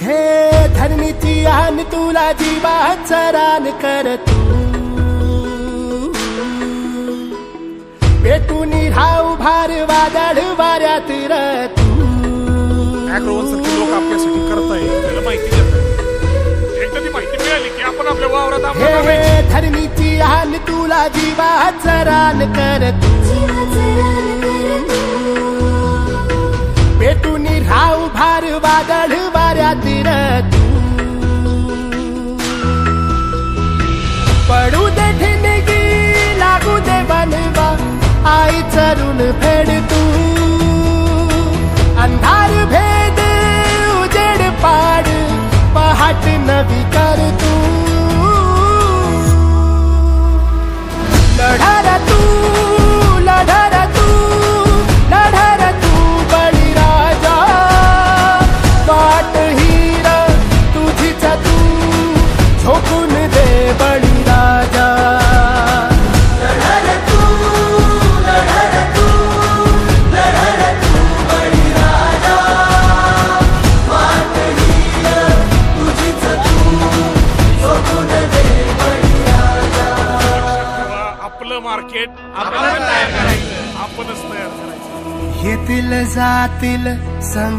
हे धरणीची आन तुला जीवात रान कर तू पेटून राहू भार वादळ वाऱ्यात तू लोक आपल्यासाठी करताय त्याला माहिती देतात एकदा ती माहिती मिळाली की आपण आपल्या वावरात हे धरणीची आन तुला जीवात रान कर तू पेटून राहू भार वादळ वाऱ्यात तू पडू दे ठिणगी लागू दे बनवा आई चरून फेड तू अंधार भेद उजेड पाड पहाट नवी कर तू लढा तू लढा तू लढा तू बळीराजा वाट हीर तुझीच तू झोकून दे बळीराजा लढा तू लढा तू लढा तू बळीराजा वाट हीर तुझीच तू झोकून दे बळीराजा आपलं मार्केट आपल्याला तयार करायचं आपणच तयार करायचं येतील जातील संग